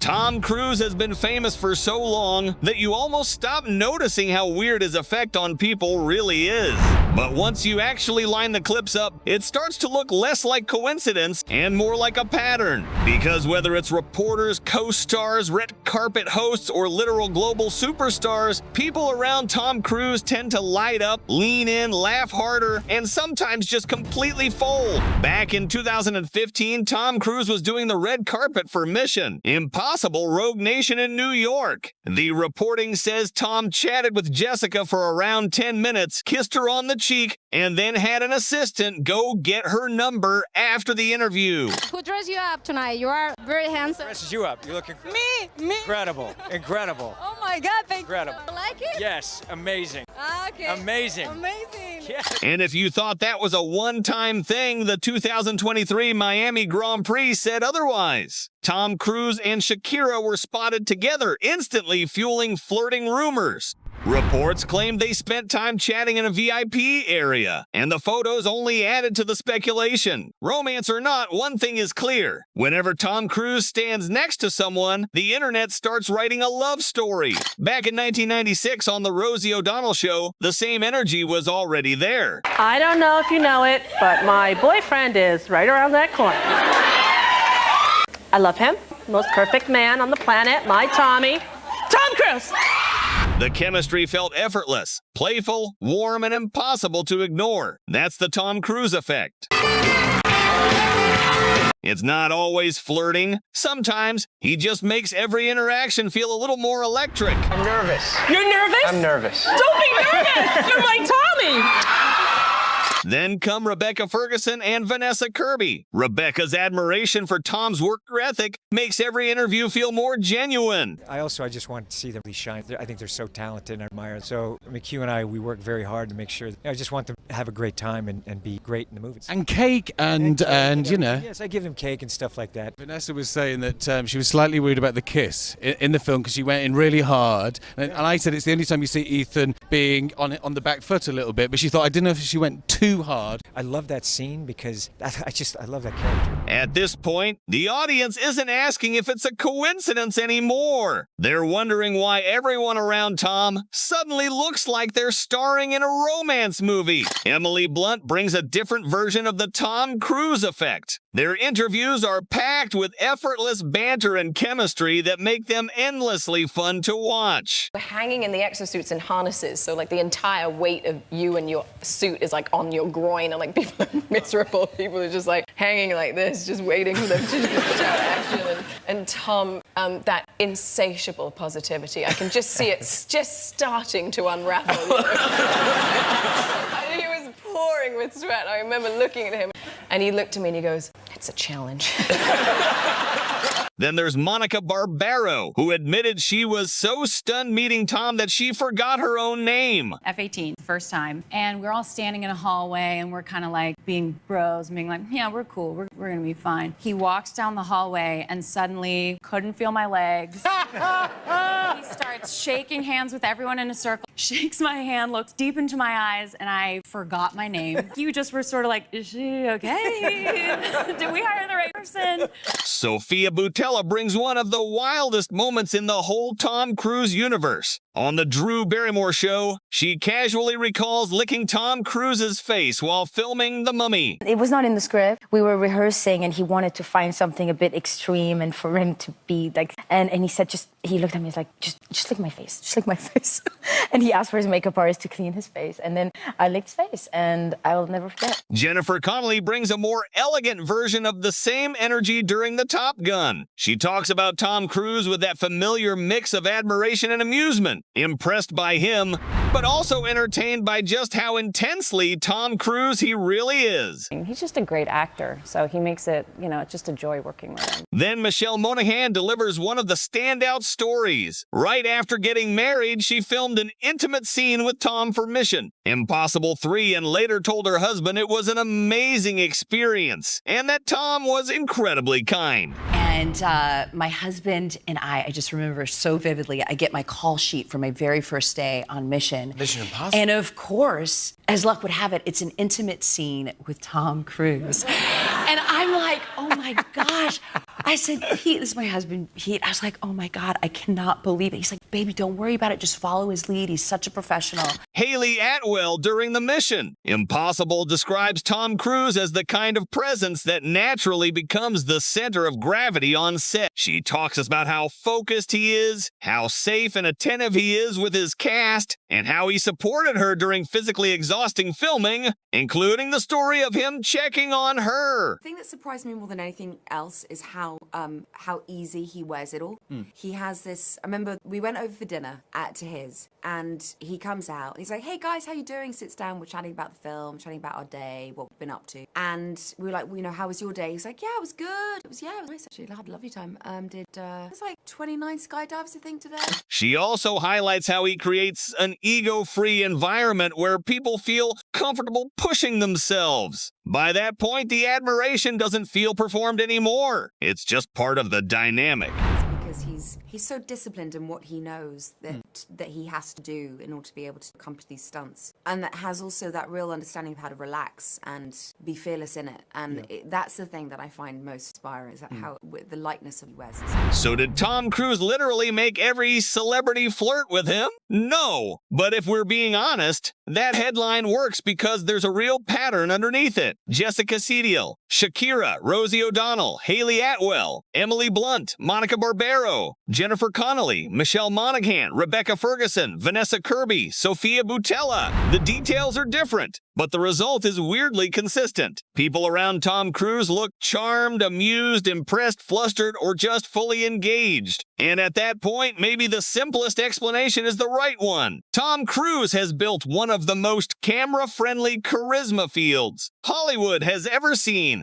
Tom Cruise has been famous for so long that you almost stop noticing how weird his effect on people really is. But once you actually line the clips up, it starts to look less like coincidence and more like a pattern. Because whether it's reporters, co-stars, red carpet hosts, or literal global superstars, people around Tom Cruise tend to light up, lean in, laugh harder, and sometimes just completely fold. Back in 2015, Tom Cruise was doing the red carpet for Mission Impossible Rogue Nation in New York. The reporting says Tom chatted with Jessica for around 10 minutes, kissed her on the cheek, and then had an assistant go get her number after the interview. Who dressed you up tonight? You are very handsome. Dresses you up. You look Me. incredible. Incredible. Oh my God, thank Incredible. you. Like it? Yes, amazing. Okay. Amazing. Amazing. Yes. And if you thought that was a one-time thing, the 2023 Miami Grand Prix said otherwise. Tom Cruise and Shakira were spotted together, instantly fueling flirting rumors. Reports claimed they spent time chatting in a VIP area, and the photos only added to the speculation. Romance or not, one thing is clear. Whenever Tom Cruise stands next to someone, the internet starts writing a love story. Back in 1996 on The Rosie O'Donnell Show, the same energy was already there. I don't know if you know it, but my boyfriend is right around that corner. I love him. Most perfect man on the planet, my Tommy. Tom Cruise! The chemistry felt effortless, playful, warm, and impossible to ignore. That's the Tom Cruise effect. It's not always flirting. Sometimes he just makes every interaction feel a little more electric. I'm nervous. You're nervous? I'm nervous. Don't be nervous! You're my Tommy! Then come Rebecca Ferguson and Vanessa Kirby. Rebecca's admiration for Tom's work ethic makes every interview feel more genuine. I just want to see them shine. I think they're so talented and I admire them. So McHugh and I, we work very hard to make sure. I just want them to have a great time and be great in the movies. And cake and you know. Yes, I give them cake and stuff like that. Vanessa was saying that she was slightly worried about the kiss in the film because she went in really hard. And I said it's the only time you see Ethan being on the back foot a little bit. But she thought, I didn't know if she went too hard. I love that scene because I love that character. At this point, the audience isn't asking if it's a coincidence anymore. They're wondering why everyone around Tom suddenly looks like they're starring in a romance movie. Emily Blunt brings a different version of the Tom Cruise effect. Their interviews are packed with effortless banter and chemistry that make them endlessly fun to watch. We're hanging in the exosuits and harnesses, so like the entire weight of you and your suit is like on your groin, and like people are miserable. People are just like hanging like this, just waiting for them to shout action. And Tom, that insatiable positivity, I can just see it just starting to unravel. You know? He was pouring with sweat. I remember looking at him, and he looked at me and he goes, "It's a challenge." Then there's Monica Barbaro, who admitted she was so stunned meeting Tom that she forgot her own name. F-18, first time. And we're all standing in a hallway and we're kind of like being bros, being like, yeah, we're cool, we're gonna be fine. He walks down the hallway and suddenly couldn't feel my legs. He starts shaking hands with everyone in a circle, shakes my hand, looks deep into my eyes, and I forgot my name. You just were sort of like, is she okay? Did we hire the right person? Sophia Boutella brings one of the wildest moments in the whole Tom Cruise universe. On the Drew Barrymore show, she casually recalls licking Tom Cruise's face while filming The Mummy. It was not in the script. We were rehearsing and he wanted to find something a bit extreme and for him to be like, and he said, he looked at me, he's like, just lick my face, just lick my face. And he asked for his makeup artist to clean his face. And then I licked his face and I will never forget. Jennifer Connelly brings a more elegant version of the same energy during the Top Gun. She talks about Tom Cruise with that familiar mix of admiration and amusement. Impressed by him, but also entertained by just how intensely Tom Cruise he really is. He's just a great actor, so he makes it, it's just a joy working with him. Then Michelle Monaghan delivers one of the standout stories. Right after getting married, she filmed an intimate scene with Tom for Mission Impossible 3 and later told her husband it was an amazing experience and that Tom was incredibly kind. And my husband and I just remember so vividly, I get my call sheet for my very first day on Mission. Mission Impossible. And of course, as luck would have it, it's an intimate scene with Tom Cruise. And I'm like, oh my gosh, I said, Pete, this is my husband, Pete. I was like, oh my God, I cannot believe it. He's like, baby, don't worry about it. Just follow his lead. He's such a professional. Haley Atwell during the mission. Impossible describes Tom Cruise as the kind of presence that naturally becomes the center of gravity on set. She talks about how focused he is, how safe and attentive he is with his cast, and how he supported her during physically exhausting filming, including the story of him checking on her. The thing that surprised me more than anything else is how easy he wears it all. He has this. I remember we went over for dinner to his, and he comes out. And he's like, "Hey guys, how you doing?" Sits down. We're chatting about the film, chatting about our day, what we've been up to, and we were like, well, you know, how was your day? He's like, "Yeah, it was good. It was nice actually. I had a lovely time. It was like 29 skydives I think today." She also highlights how he creates an ego-free environment where people feel comfortable pushing themselves. By that point, the admiration doesn't feel performed anymore. It's just part of the dynamic. Because he's so disciplined in what he knows that he has to do in order to be able to accomplish these stunts, and that has also that real understanding of how to relax and be fearless in it. And that's the thing that I find most inspiring, is that how the lightness of he wears. So did Tom Cruise literally make every celebrity flirt with him? No. But if we're being honest, that headline works because there's a real pattern underneath it. Jessica Cediel, Shakira, Rosie O'Donnell, Haley Atwell, Emily Blunt, Monica Barbero, Jennifer Connelly, Michelle Monaghan, Rebecca Ferguson, Vanessa Kirby, Sophia Boutella. The details are different, but the result is weirdly consistent. People around Tom Cruise look charmed, amused, impressed, flustered, or just fully engaged. And at that point, maybe the simplest explanation is the right one. Tom Cruise has built one of the most camera-friendly charisma fields Hollywood has ever seen.